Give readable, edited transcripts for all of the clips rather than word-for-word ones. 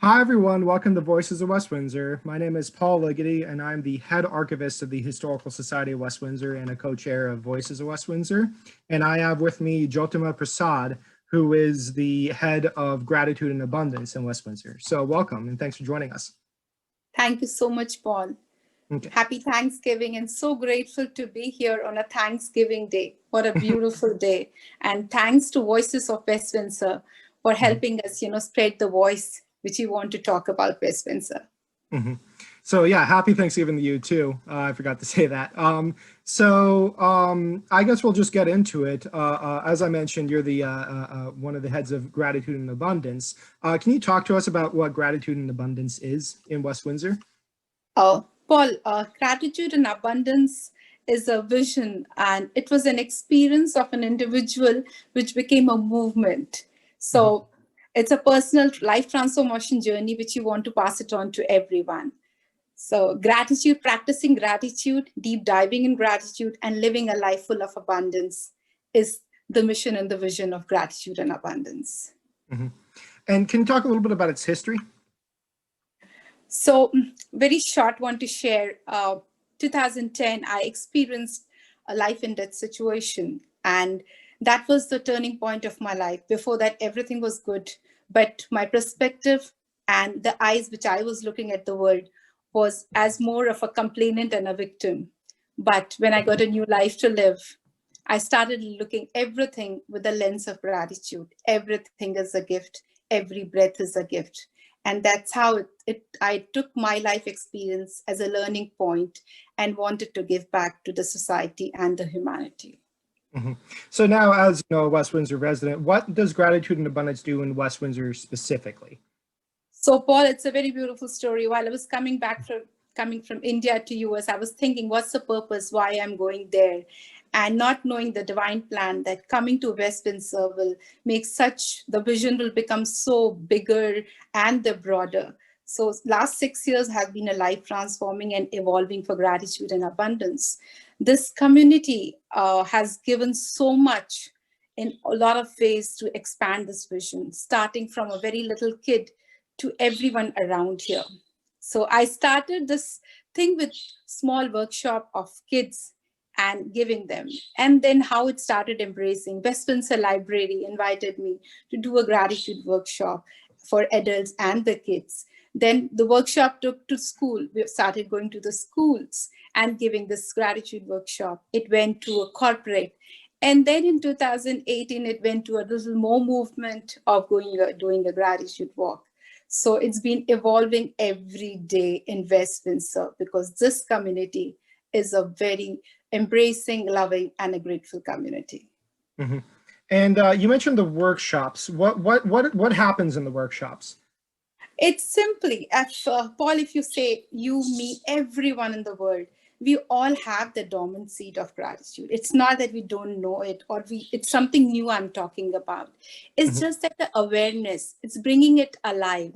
Hi, everyone. Welcome to Voices of West Windsor. My name is Paul Ligety, and I'm the head archivist of the Historical Society of West Windsor and a co-chair of Voices of West Windsor. And I have with me Jyotima Prasad, who is the head of Gratitude and Abundance in West Windsor. So welcome, and thanks for joining us. Thank you so much, Paul. Okay. Happy Thanksgiving, and so grateful to be here on a Thanksgiving day. What a beautiful day. And thanks to Voices of West Windsor for helping us, spread the voice which you want to talk about West Windsor. So yeah, happy Thanksgiving to you too. I forgot to say that. I guess we'll just get into it. As I mentioned, you're the one of the heads of Gratitude and Abundance. Can you talk to us about what Gratitude and Abundance is in West Windsor? Oh, Paul, Gratitude and Abundance is a vision, and it was an experience of an individual which became a movement. So it's a personal life transformation journey which you want to pass it on to everyone. So gratitude, practicing gratitude, deep diving in gratitude, and living a life full of abundance is the mission and the vision of Gratitude and Abundance. And can you talk a little bit about its history? So very short one to share. 2010, I experienced a life and death situation, and that was the turning point of my life. Before that, everything was good, but my perspective and the eyes which I was looking at the world was as more of a complainant and a victim. But when I got a new life to live, I started looking everything with the lens of gratitude. Everything is a gift. Every breath is a gift. And that's how I took my life experience as a learning point and wanted to give back to the society and the humanity. So now, as a West Windsor resident, what does Gratitude and Abundance do in West Windsor specifically? So, Paul, it's a very beautiful story. While I was coming from India to US, I was thinking, what's the purpose, why I'm going there? And not knowing the divine plan that coming to West Windsor will make the vision will become so bigger and the broader. So last 6 years have been a life transforming and evolving for Gratitude and Abundance. This community has given so much in a lot of ways to expand this vision, starting from a very little kid to everyone around here. So I started this thing with small workshop of kids and giving them. And then how it started embracing. West Windsor Library invited me to do a gratitude workshop for adults and the kids. Then the workshop took to school. We started going to the schools and giving this gratitude workshop. It went to a corporate. And then in 2018, it went to a little more movement of doing a gratitude walk. So it's been evolving every day in West Windsor because this community is a very embracing, loving, and a grateful community. And you mentioned the workshops. What happens in the workshops? It's simply, Paul, if you say you, me, everyone in the world, we all have the dormant seed of gratitude. It's not that we don't know it or it's something new I'm talking about. It's just that the awareness, it's bringing it alive.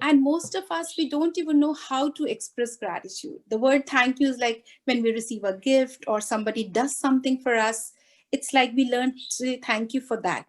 And most of us, we don't even know how to express gratitude. The word thank you is like when we receive a gift or somebody does something for us, it's like we learn to say thank you for that.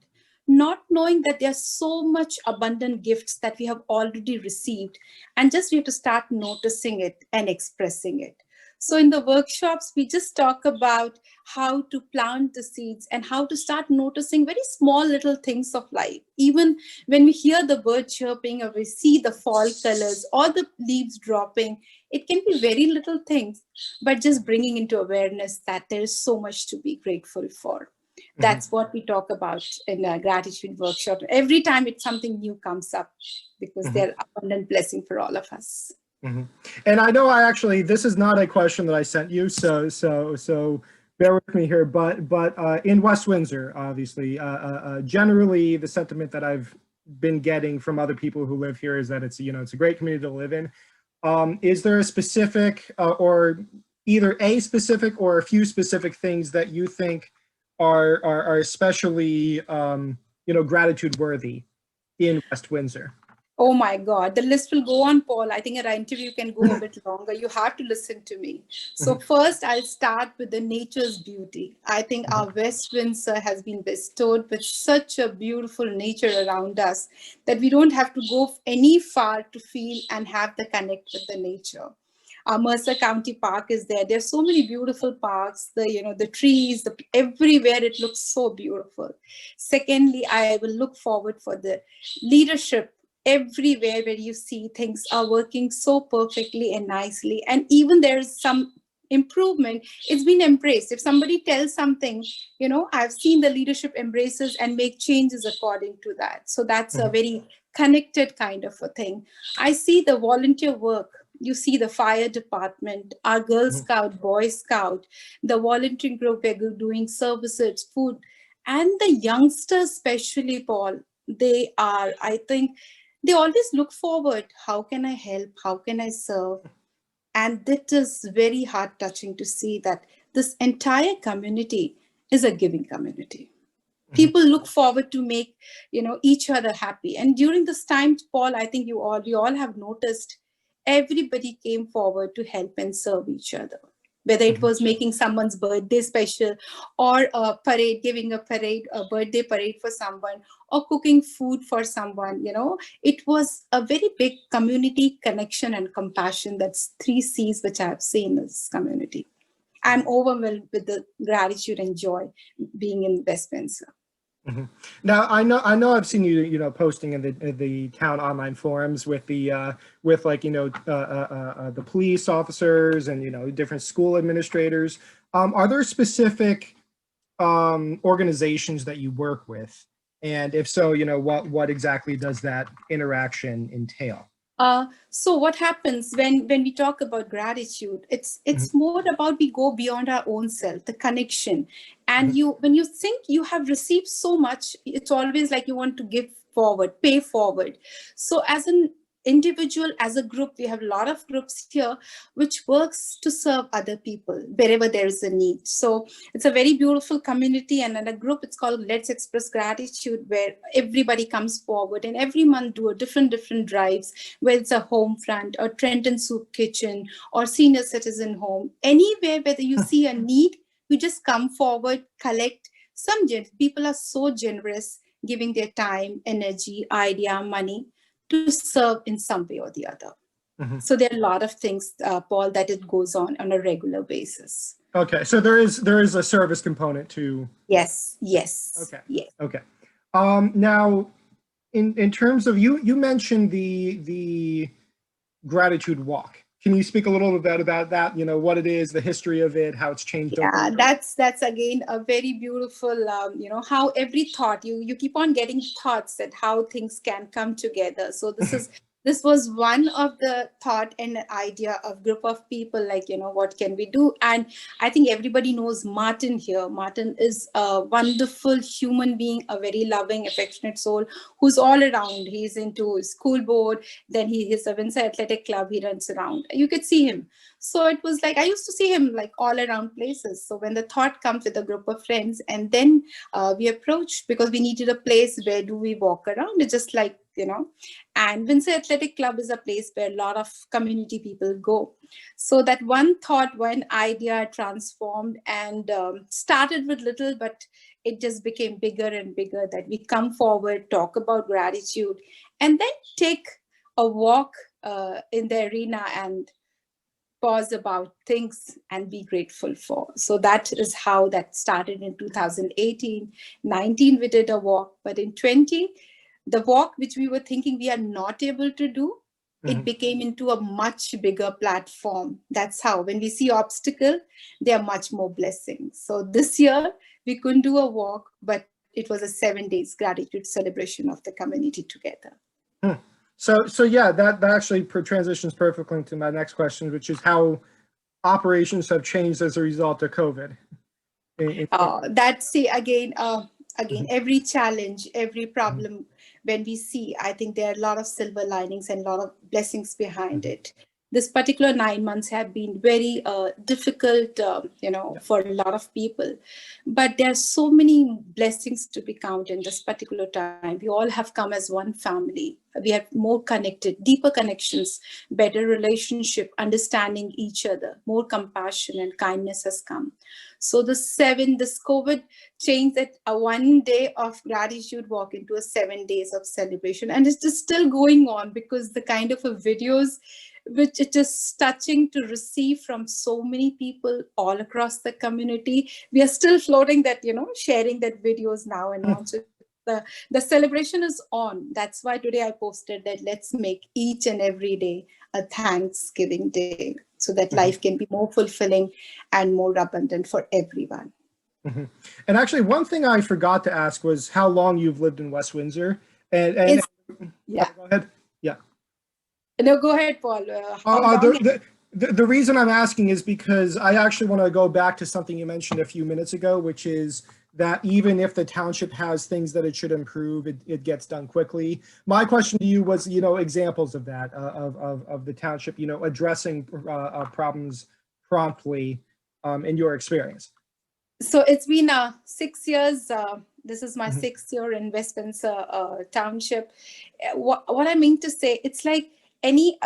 Not knowing that there's so much abundant gifts that we have already received. And just we have to start noticing it and expressing it. So in the workshops, we just talk about how to plant the seeds and how to start noticing very small little things of life. Even when we hear the bird chirping or we see the fall colors or the leaves dropping, it can be very little things, but just bringing into awareness that there is so much to be grateful for. That's what we talk about in a gratitude workshop. Every time something new comes up because they're abundant blessing for all of us. And I know this is not a question that I sent you, so bear with me here, but in West Windsor, obviously, generally the sentiment that I've been getting from other people who live here is that it's a great community to live in. Is there a specific or either a specific or a few specific things that you think are especially gratitude worthy in West Windsor? Oh my God, the list will go on, Paul. I think our interview can go a bit longer. You have to listen to me. So first, I'll start with the nature's beauty. I think our West Windsor has been bestowed with such a beautiful nature around us that we don't have to go any far to feel and have the connect with the nature. Our Mercer County Park is there. There's so many beautiful parks. The trees, everywhere it looks so beautiful. Secondly, I will look forward for the leadership. Everywhere where you see things are working so perfectly and nicely, and even there's some improvement, it's been embraced. If somebody tells something, I've seen the leadership embraces and make changes according to that. So that's a very connected kind of a thing. I see the volunteer work. You see the fire department, our Girl Scout, Boy Scout, the volunteering group, we're doing services, food, and the youngsters, especially, Paul, they are, I think, they always look forward. How can I help? How can I serve? And that is very heart touching to see that this entire community is a giving community. People look forward to make, each other happy. And during this time, Paul, I think we all have noticed everybody came forward to help and serve each other. Whether it was making someone's birthday special, or a parade, giving a birthday parade for someone, or cooking food for someone, it was a very big community connection and compassion. That's 3 C's which I have seen in this community. I'm overwhelmed with the gratitude and joy being in West Windsor. Now I know I've seen you posting in the town online forums with the the police officers and different school administrators. Are there specific organizations that you work with, and if so, what exactly does that interaction entail? So what happens when we talk about gratitude, it's more about we go beyond our own self, the connection. And when you think you have received so much, it's always like you want to give forward, pay forward. So as an individual, as a group, we have a lot of groups here which works to serve other people wherever there is a need. So it's a very beautiful community, and in a group it's called Let's Express Gratitude, where everybody comes forward and every month do a different drives, whether it's a home front or Trenton Soup Kitchen or senior citizen home, anywhere whether you see a need, you just come forward, collect. Some people are so generous, giving their time, energy, idea, money to serve in some way or the other. So there are a lot of things, Paul, that it goes on a regular basis. Okay, so there is a service component to. Yes. Okay. Yes. Okay. Now, in terms of you mentioned the gratitude walk. Can you speak a little bit about that? What it is, the history of it, how it's changed over the years? That's again a very beautiful, how every thought, you keep on getting thoughts that how things can come together. So this was one of the thought and idea of group of people, what can we do? And I think everybody knows Martin here. Martin is a wonderful human being, a very loving, affectionate soul who's all around. He's into school board, then he is a Windsor Athletic Club, he runs around. You could see him. So it was like, I used to see him all around places. So when the thought comes with a group of friends, and then we approached because we needed a place where do we walk around. It's just and Windsor Athletic Club is a place where a lot of community people go. So that one thought, one idea transformed and started with little, but it just became bigger and bigger, that we come forward, talk about gratitude, and then take a walk in the arena and pause about things and be grateful for. So that is how that started in 2018. 19, we did a walk, but in 20, the walk which we were thinking we are not able to do, it became into a much bigger platform. That's how, when we see obstacle, there are much more blessings. So this year we couldn't do a walk, but it was a 7 days gratitude celebration of the community together. So yeah, that actually transitions perfectly into my next question, which is how operations have changed as a result of COVID. Every challenge, every problem, when we see, I think there are a lot of silver linings and a lot of blessings behind it. this particular 9 months have been very difficult, for a lot of people. But there are so many blessings to be counted in this particular time. We all have come as one family. We have more connected, deeper connections, better relationship, understanding each other, more compassion and kindness has come. So this COVID changed that a 1 day of gratitude walk into a 7 days of celebration. And it's just still going on, because the kind of videos which it is touching to receive from so many people all across the community. We are still floating that, sharing that videos now and on. So the celebration is on. That's why today I posted that let's make each and every day a Thanksgiving day, so that life can be more fulfilling and more abundant for everyone. Mm-hmm. And actually, one thing I forgot to ask was how long you've lived in West Windsor. And yeah. Go ahead. Yeah. No, go ahead, Paul. The reason I'm asking is because I actually want to go back to something you mentioned a few minutes ago, which is that even if the township has things that it should improve, it gets done quickly. My question to you was, examples of that, of the township, addressing problems promptly in your experience. So it's been 6 years. This is my 6th year in West Windsor Township. What I mean to say, it's like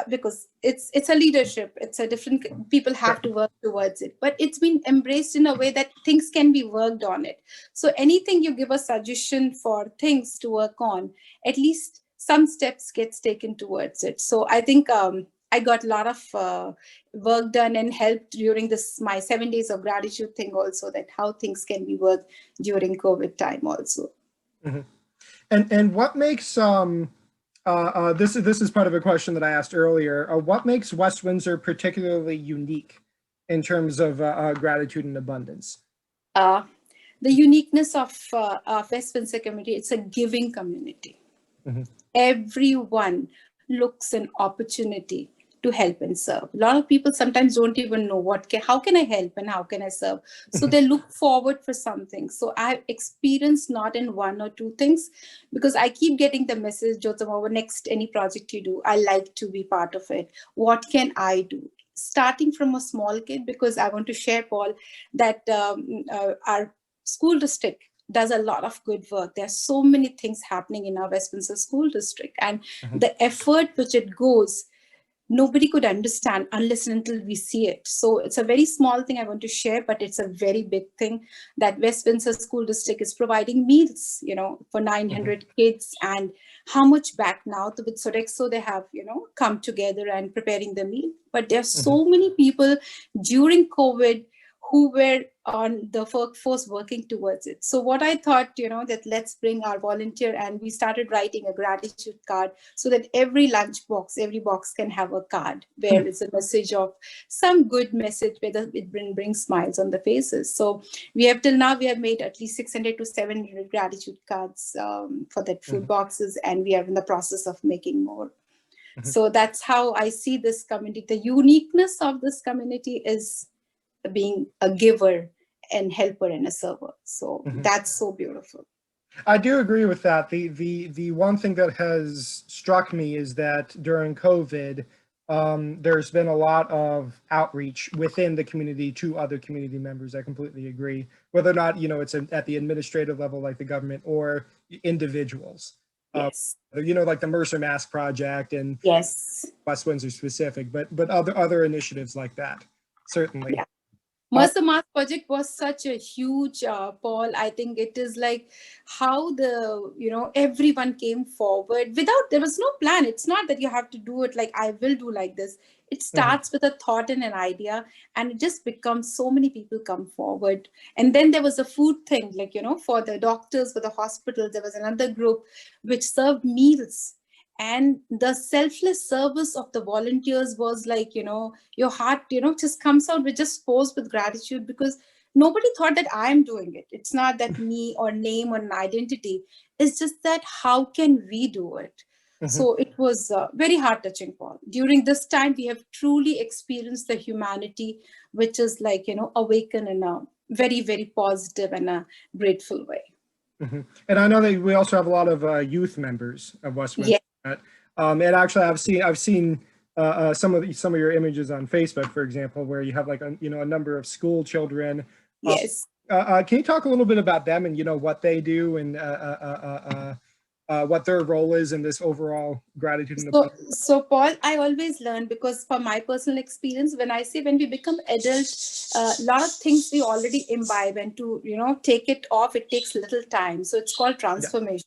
because it's a leadership. It's a different, people have to work towards it, but it's been embraced in a way that things can be worked on it. So anything you give a suggestion for things to work on, at least some steps gets taken towards it. So I think I got a lot of work done and helped during my 7 days of gratitude thing also, that how things can be worked during COVID time also. Mm-hmm. And what makes this is part of a question that I asked earlier. What makes West Windsor particularly unique in terms of gratitude and abundance? The uniqueness of West Windsor community, it's a giving community. Mm-hmm. Everyone looks an opportunity to help and serve. A lot of people sometimes don't even know how can I help and how can I serve? So they look forward for something. So I've experienced not in one or two things, because I keep getting the message, Jyotima, next any project you do, I like to be part of it. What can I do? Starting from a small kid, because I want to share, Paul, that our school district does a lot of good work. There are so many things happening in our West Windsor school district, and the effort which it goes, nobody could understand unless and until we see it. So it's a very small thing I want to share, but it's a very big thing that West Windsor School District is providing meals, for 900 kids, and how much back now with Sodexo they have, come together and preparing the meal. But there are so many people during COVID who were on the workforce working towards it. So what I thought, that let's bring our volunteer, and we started writing a gratitude card so that every lunch box, every box can have a card where it's a message of some good message, whether it brings smiles on the faces. So we have made at least 600 to 700 gratitude cards for that food boxes, and we are in the process of making more. So that's how I see this community. The uniqueness of this community is being a giver and helper and a server. So that's so beautiful. I do agree with that. The one thing that has struck me is that during COVID, there's been a lot of outreach within the community to other community members. I completely agree. Whether or not, it's at the administrative level, like the government, or individuals. Yes. Like the Mercer Mask Project and yes, West Windsor specific, but other initiatives like that, certainly. Yeah. Mercer Mask Project was such a huge, Paul. I think it is like how everyone came forward there was no plan. It's not that you have to do it like I will do like this. It starts with a thought and an idea, and it just becomes so many people come forward. And then there was a food thing, like, for the doctors, for the hospitals, there was another group which served meals. And the selfless service of the volunteers was like, your heart, just comes out with just pours with gratitude, because nobody thought that I am doing it. It's not that me or name or an identity. It's just that how can we do it? So it was very heart-touching, Paul. During this time, we have truly experienced the humanity, which is like, awaken in a very, very positive and a grateful way. And I know that we also have a lot of youth members of West Windsor. Yeah. And actually, I've seen some of your images on Facebook, for example, where you have like a number of school children. Yes. Can you talk a little bit about them and what they do and what their role is in this overall gratitude and So Paul, I always learn, because for my personal experience, when I say when we become adults, a lot of things we already imbibe, and to take it off, it takes little time. So it's called transformation.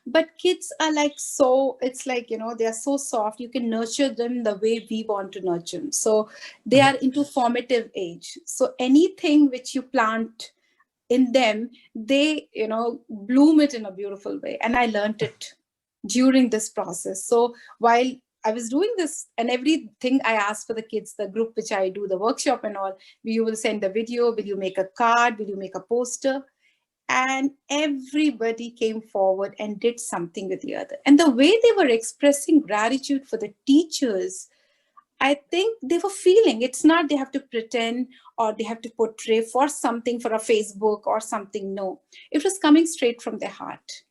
But kids are like, so it's like, they are so soft. You can nurture them the way we want to nurture them. So they are into formative age. So anything which you plant in them, they bloom it in a beautiful way. And I learned it during this process. So while I was doing this, and everything I asked for the kids, the group which I do the workshop and all, you will send the video, will you make a card, will you make a poster? And everybody came forward and did something with the other. And the way they were expressing gratitude for the teachers, I think they were feeling, it's not they have to pretend or they have to portray for something for a Facebook or something. No, it was coming straight from their heart.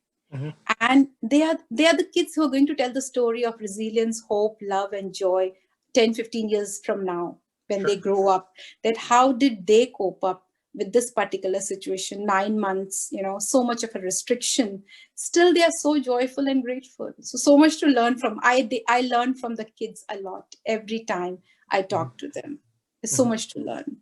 And they are the kids who are going to tell the story of resilience, hope, love, and joy 10, 15 years from now, when they grow up, that how did they cope up with this particular situation, 9 months, so much of a restriction. Still, they are so joyful and grateful. So much to learn from. I learn from the kids a lot every time I talk to them. There's so much to learn.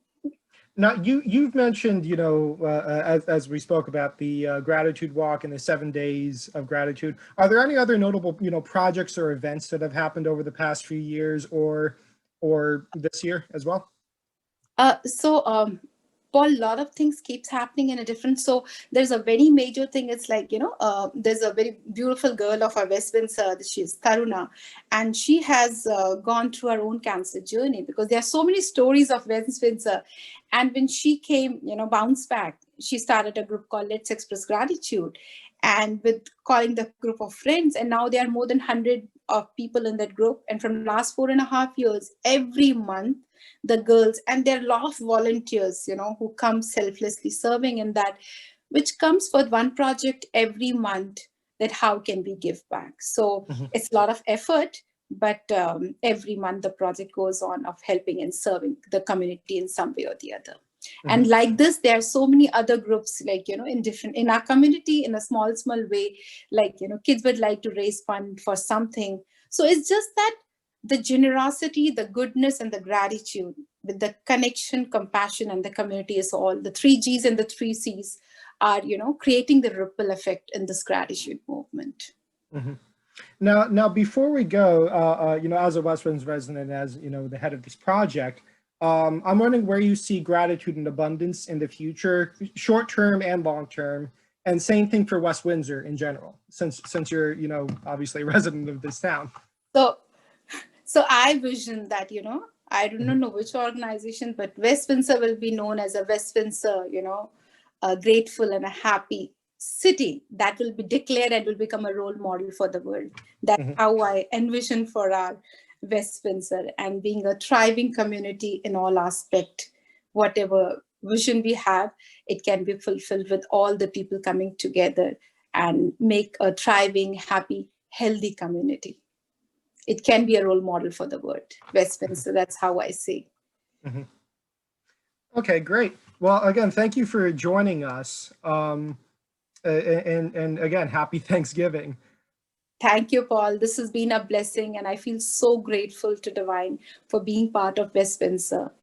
Now, you've mentioned, as we spoke about the gratitude walk and the 7 days of gratitude. Are there any other notable, projects or events that have happened over the past few years or this year as well? Paul, a lot of things keeps happening in a different. So there's a very major thing. It's like, there's a very beautiful girl of our West Windsor. She's Taruna, and she has gone through her own cancer journey, because there are so many stories of West Windsor. And when she came, bounced back, she started a group called Let's Express Gratitude, and with calling the group of friends. And now there are more than 100 of people in that group. And from the last 4.5 years, every month, the girls, and there are a lot of volunteers, who come selflessly serving in that, which comes for one project every month, that how can we give back? So it's a lot of effort, but every month the project goes on of helping and serving the community in some way or the other. And like this, there are so many other groups, like, in our community, in a small way, like, kids would like to raise fund for something. So it's just that the generosity, the goodness, and the gratitude, with the connection, compassion, and the community, is all the 3 Gs and the 3 Cs are, creating the ripple effect in this gratitude movement. Now, before we go, as a West Windsor resident, as the head of this project, I'm wondering where you see gratitude and abundance in the future, short term and long term, and same thing for West Windsor in general, since you're obviously a resident of this town. So I vision that, I don't know which organization, but West Windsor will be known as a West Windsor, a grateful and a happy city that will be declared and will become a role model for the world. That's how I envision for our West Windsor, and being a thriving community in all aspects. Whatever vision we have, it can be fulfilled with all the people coming together and make a thriving, happy, healthy community. It can be a role model for the world, West Windsor. That's how I see. Okay, great. Well, again, thank you for joining us. And again, happy Thanksgiving. Thank you, Paul. This has been a blessing, and I feel so grateful to Divine for being part of West Windsor.